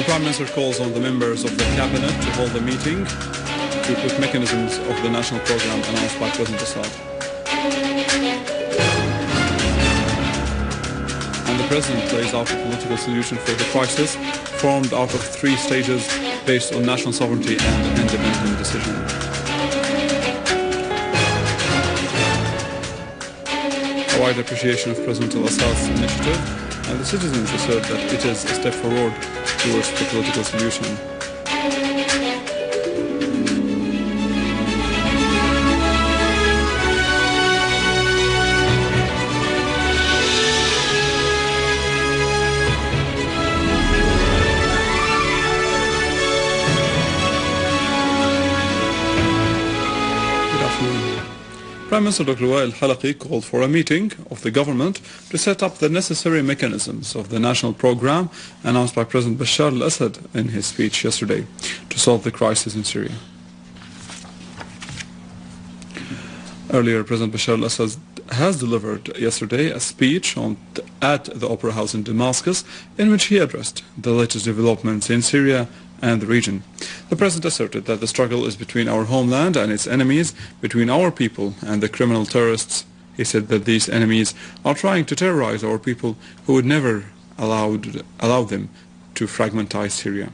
The Prime Minister calls on the members of the Cabinet to hold a meeting to put mechanisms of the national program announced by President Assad. And the President lays out a political solution for the crisis formed out of 3 stages based on national sovereignty and independent decision. A wide appreciation of President al-Assad's initiative, and the citizens assert that it is a step forward towards the political solution. Prime Minister Dr. al-Halaqi called for a meeting of the government to set up the necessary mechanisms of the national program announced by President Bashar al-Assad in his speech yesterday to solve the crisis in Syria. Earlier, President Bashar al-Assad has delivered yesterday a speech at the Opera House in Damascus in which he addressed the latest developments in Syria and the region. The President asserted that the struggle is between our homeland and its enemies, between our people and the criminal terrorists. He said that these enemies are trying to terrorize our people who would never allow them to fragmentize Syria.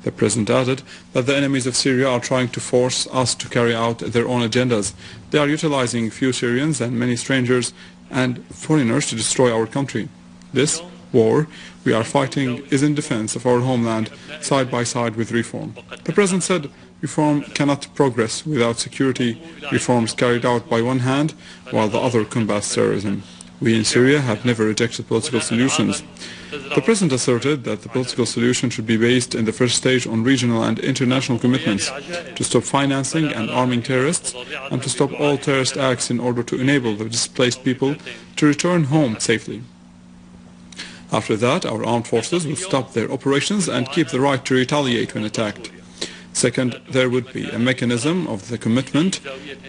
The President added that the enemies of Syria are trying to force us to carry out their own agendas. They are utilizing few Syrians and many strangers and foreigners to destroy our country. This war we are fighting is in defense of our homeland, side by side with reform. The President said reform cannot progress without security reforms carried out by one hand while the other combats terrorism. We in Syria have never rejected political solutions. The President asserted that the political solution should be based in the first stage on regional and international commitments to stop financing and arming terrorists and to stop all terrorist acts in order to enable the displaced people to return home safely. After that, our armed forces will stop their operations and keep the right to retaliate when attacked. Second, there would be a mechanism of the commitment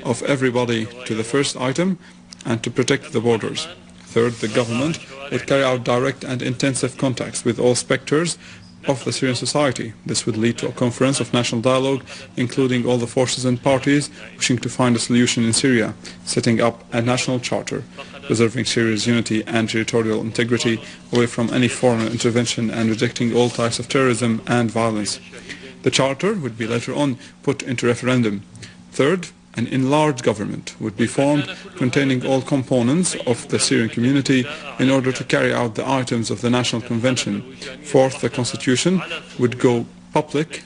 of everybody to the first item and to protect the borders. Third, the government would carry out direct and intensive contacts with all specters of the Syrian society. This would lead to a conference of national dialogue, including all the forces and parties wishing to find a solution in Syria, setting up a national charter, preserving Syria's unity and territorial integrity away from any foreign intervention and rejecting all types of terrorism and violence. The charter would be later on put into referendum. Third, an enlarged government would be formed containing all components of the Syrian community in order to carry out the items of the National Convention. Fourth, the constitution would go public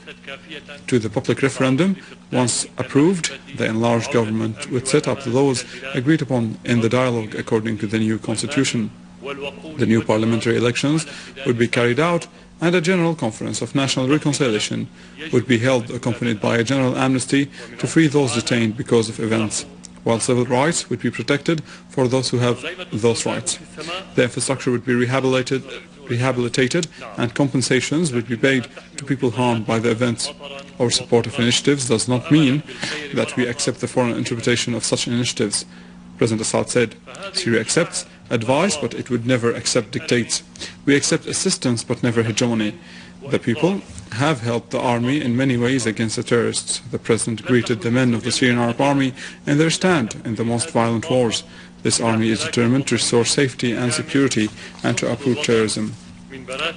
to the public referendum. Once approved, the enlarged government would set up the laws agreed upon in the dialogue according to the new constitution. The new parliamentary elections would be carried out and a general conference of national reconciliation would be held accompanied by a general amnesty to free those detained because of events, while civil rights would be protected for those who have those rights. The infrastructure would be rehabilitated and compensations would be paid to people harmed by the events. Our support of initiatives does not mean that we accept the foreign interpretation of such initiatives. President Assad said, Syria accepts advice, but it would never accept dictates. We accept assistance, but never hegemony. The people have helped the army in many ways against the terrorists. The President greeted the men of the Syrian Arab Army in their stand in the most violent wars. This army is determined to restore safety and security and to uproot terrorism.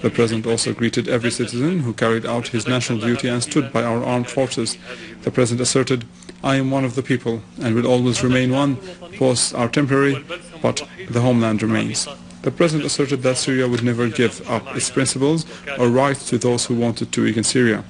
The President also greeted every citizen who carried out his national duty and stood by our armed forces. The President asserted, I am one of the people and will always remain one. Posts are temporary, but the homeland remains. The President asserted that Syria would never give up its principles or rights to those who wanted to weaken Syria.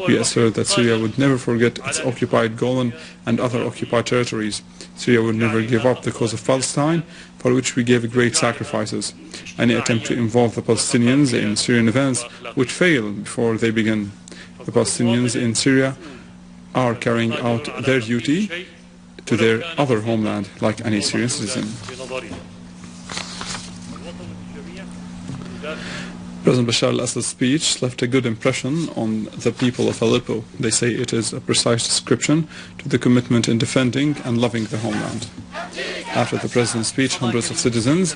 We assert that Syria would never forget its occupied Golan and other occupied territories. Syria would never give up the cause of Palestine, for which we gave great sacrifices. Any attempt to involve the Palestinians in Syrian events would fail before they begin. The Palestinians in Syria are carrying out their duty to their other homeland like any Syrian citizen. President Bashar al-Assad's speech left a good impression on the people of Aleppo. They say it is a precise description to the commitment in defending and loving the homeland. After the president's speech, hundreds of citizens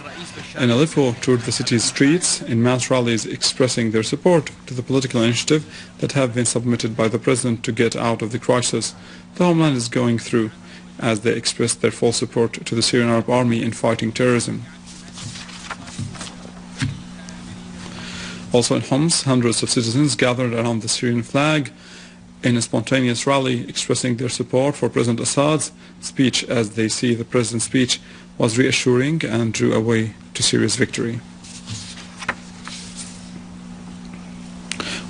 in Aleppo toured the city's streets in mass rallies expressing their support to the political initiative that have been submitted by the president to get out of the crisis the homeland is going through, as they expressed their full support to the Syrian Arab Army in fighting terrorism. Also in Homs, hundreds of citizens gathered around the Syrian flag in a spontaneous rally expressing their support for President Assad's speech, as they see the president's speech was reassuring and drew away to Syria's victory.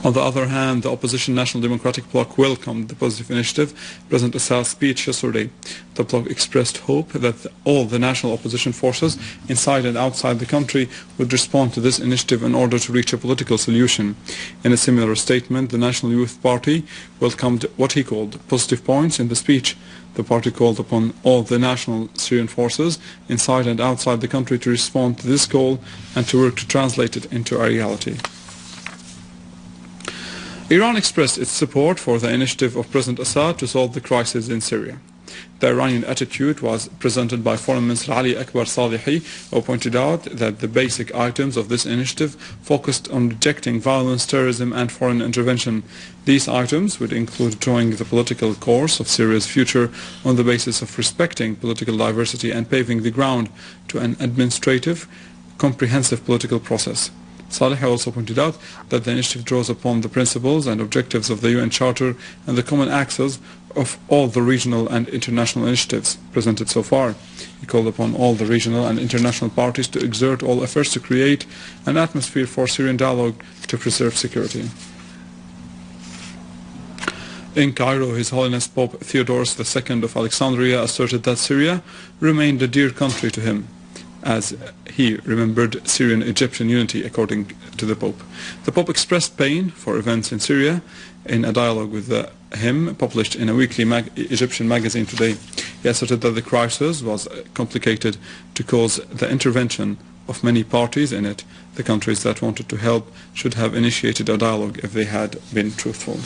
On the other hand, the opposition National Democratic Bloc welcomed the positive initiative President Assad's speech yesterday. The bloc expressed hope that all the national opposition forces inside and outside the country would respond to this initiative in order to reach a political solution. In a similar statement, the National Youth Party welcomed what he called positive points in the speech. The party called upon all the national Syrian forces inside and outside the country to respond to this call and to work to translate it into a reality. Iran expressed its support for the initiative of President Assad to solve the crisis in Syria. The Iranian attitude was presented by Foreign Minister Ali Akbar Salehi, who pointed out that the basic items of this initiative focused on rejecting violence, terrorism and foreign intervention. These items would include drawing the political course of Syria's future on the basis of respecting political diversity and paving the ground to an administrative, comprehensive political process. Saleh also pointed out that the initiative draws upon the principles and objectives of the UN Charter and the common axes of all the regional and international initiatives presented so far. He called upon all the regional and international parties to exert all efforts to create an atmosphere for Syrian dialogue to preserve security. In Cairo, His Holiness Pope Theodorus II of Alexandria asserted that Syria remained a dear country to him, as he remembered Syrian-Egyptian unity, according to the Pope. The Pope expressed pain for events in Syria in a dialogue with him published in a weekly Egyptian magazine today. He asserted that the crisis was complicated to cause the intervention of many parties in it. The countries that wanted to help should have initiated a dialogue if they had been truthful.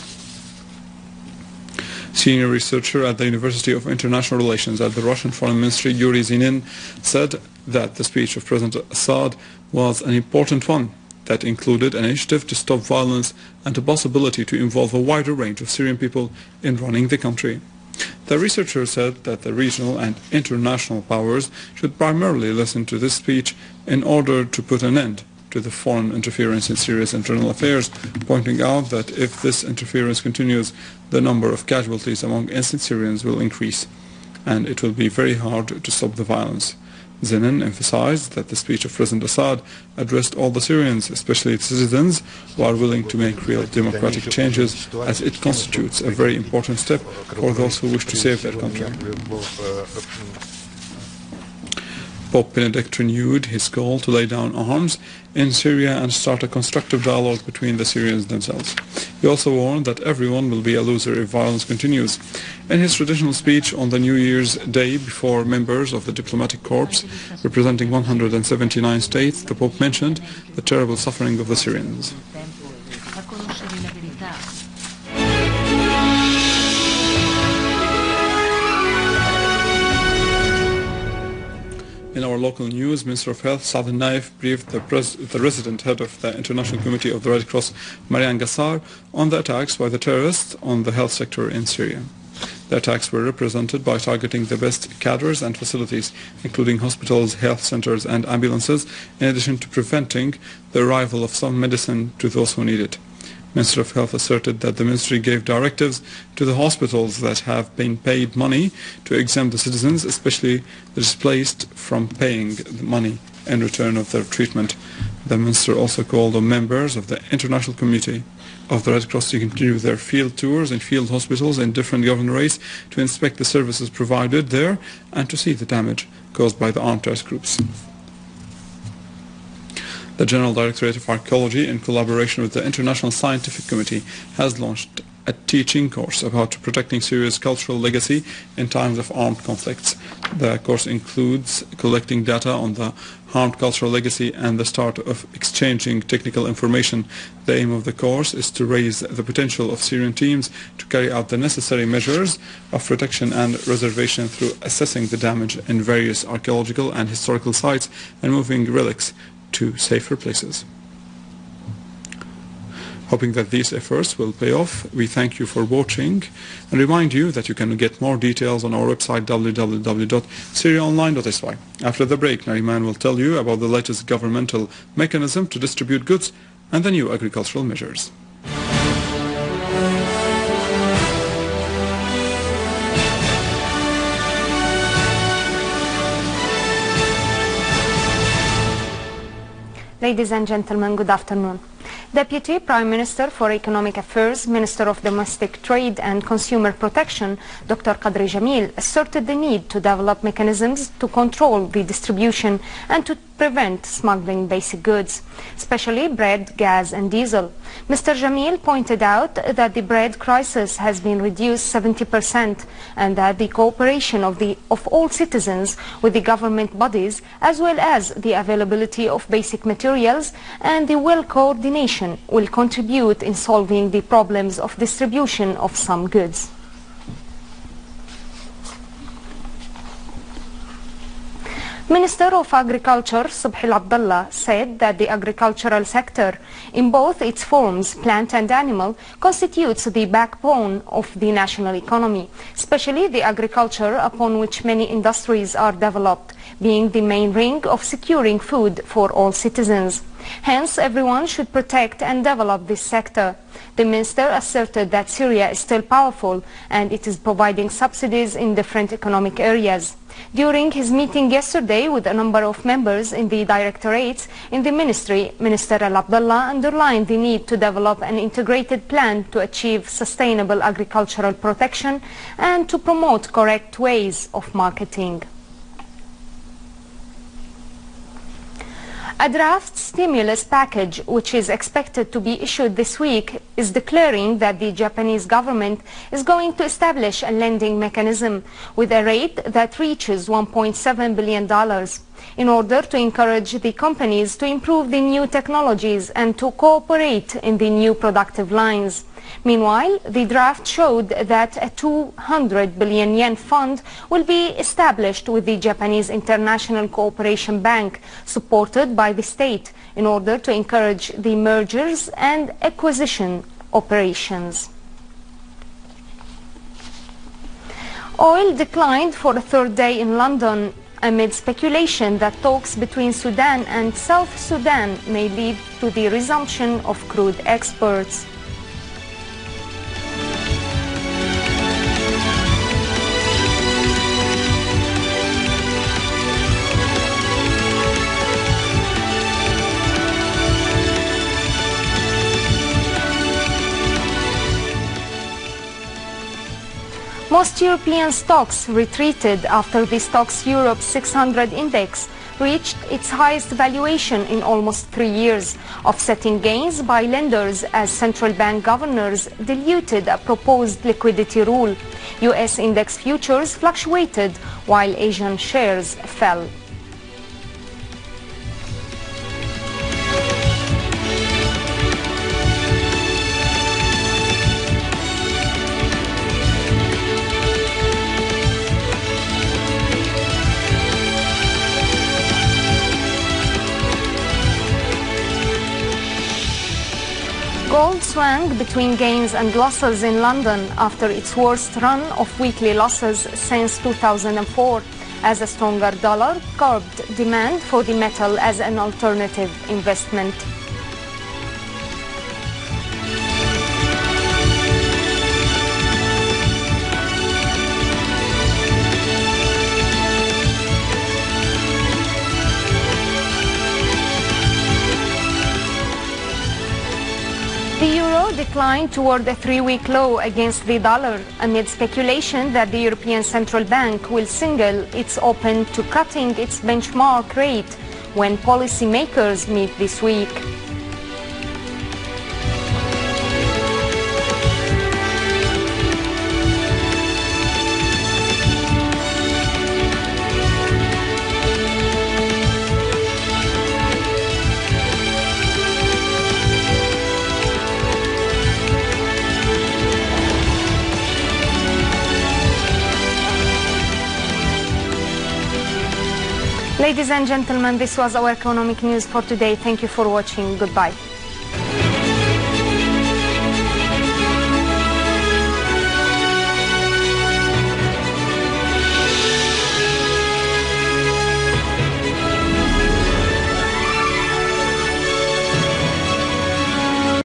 Senior researcher at the University of International Relations at the Russian Foreign Ministry, Yuri Zinin, said that the speech of President Assad was an important one that included an initiative to stop violence and a possibility to involve a wider range of Syrian people in running the country. The researcher said that the regional and international powers should primarily listen to this speech in order to put an end to the foreign interference in Syria's internal affairs, pointing out that if this interference continues, the number of casualties among innocent Syrians will increase, and it will be very hard to stop the violence. Zinin emphasized that the speech of President Assad addressed all the Syrians, especially its citizens, who are willing to make real democratic changes, as it constitutes a very important step for those who wish to save their country. Pope Benedict renewed his call to lay down arms in Syria and start a constructive dialogue between the Syrians themselves. He also warned that everyone will be a loser if violence continues. In his traditional speech on the New Year's Day before members of the diplomatic corps representing 179 states, the Pope mentioned the terrible suffering of the Syrians. In our local news, Minister of Health Saad Naif briefed the resident head of the International Committee of the Red Cross, Marian Gassar, on the attacks by the terrorists on the health sector in Syria. The attacks were represented by targeting the best cadres and facilities, including hospitals, health centers and ambulances, in addition to preventing the arrival of some medicine to those who need it. Minister of Health asserted that the ministry gave directives to the hospitals that have been paid money to exempt the citizens, especially the displaced, from paying the money in return of their treatment. The minister also called on members of the International Committee of the Red Cross to continue their field tours in field hospitals in different governorates to inspect the services provided there and to see the damage caused by the armed terrorist groups. The General Directorate of Archaeology, in collaboration with the International Scientific Committee, has launched a teaching course about protecting Syria's cultural legacy in times of armed conflicts. The course includes collecting data on the armed cultural legacy and the start of exchanging technical information. The aim of the course is to raise the potential of Syrian teams to carry out the necessary measures of protection and preservation through assessing the damage in various archaeological and historical sites and moving relics to safer places. Hoping that these efforts will pay off, we thank you for watching and remind you that you can get more details on our website www.syriaonline.sy. After the break, Nariman will tell you about the latest governmental mechanism to distribute goods and the new agricultural measures. Ladies and gentlemen, good afternoon. Deputy Prime Minister for Economic Affairs, Minister of Domestic Trade and Consumer Protection, Dr. Qadri Jamil, asserted the need to develop mechanisms to control the distribution and to prevent smuggling basic goods, especially bread, gas and diesel. Mr. Jamil pointed out that the bread crisis has been reduced 70% and that the cooperation of all citizens with the government bodies, as well as the availability of basic materials and the well coordination, will contribute in solving the problems of distribution of some goods. Minister of Agriculture Subhi Abdullah said that the agricultural sector, in both its forms, plant and animal, constitutes the backbone of the national economy, especially the agriculture upon which many industries are developed, being the main ring of securing food for all citizens. Hence, everyone should protect and develop this sector. The minister asserted that Syria is still powerful and it is providing subsidies in different economic areas. During his meeting yesterday with a number of members in the directorates in the ministry, Minister Al-Abdullah underlined the need to develop an integrated plan to achieve sustainable agricultural protection and to promote correct ways of marketing. A draft stimulus package, which is expected to be issued this week, is declaring that the Japanese government is going to establish a lending mechanism with a rate that reaches $1.7 billion in order to encourage the companies to improve the new technologies and to cooperate in the new productive lines. Meanwhile, the draft showed that a 200 billion yen fund will be established with the Japanese International Cooperation Bank, supported by the state, in order to encourage the mergers and acquisition operations. Oil declined for a third day in London amid speculation that talks between Sudan and South Sudan may lead to the resumption of crude exports. Most European stocks retreated after the Stocks Europe 600 index reached its highest valuation in almost 3 years, offsetting gains by lenders as central bank governors diluted a proposed liquidity rule. US index futures fluctuated while Asian shares fell. Gold swung between gains and losses in London after its worst run of weekly losses since 2004, as a stronger dollar curbed demand for the metal as an alternative investment. The euro declined toward a 3-week low against the dollar amid speculation that the European Central Bank will signal it's open to cutting its benchmark rate when policymakers meet this week. Ladies and gentlemen, this was our economic news for today. Thank you for watching. Goodbye.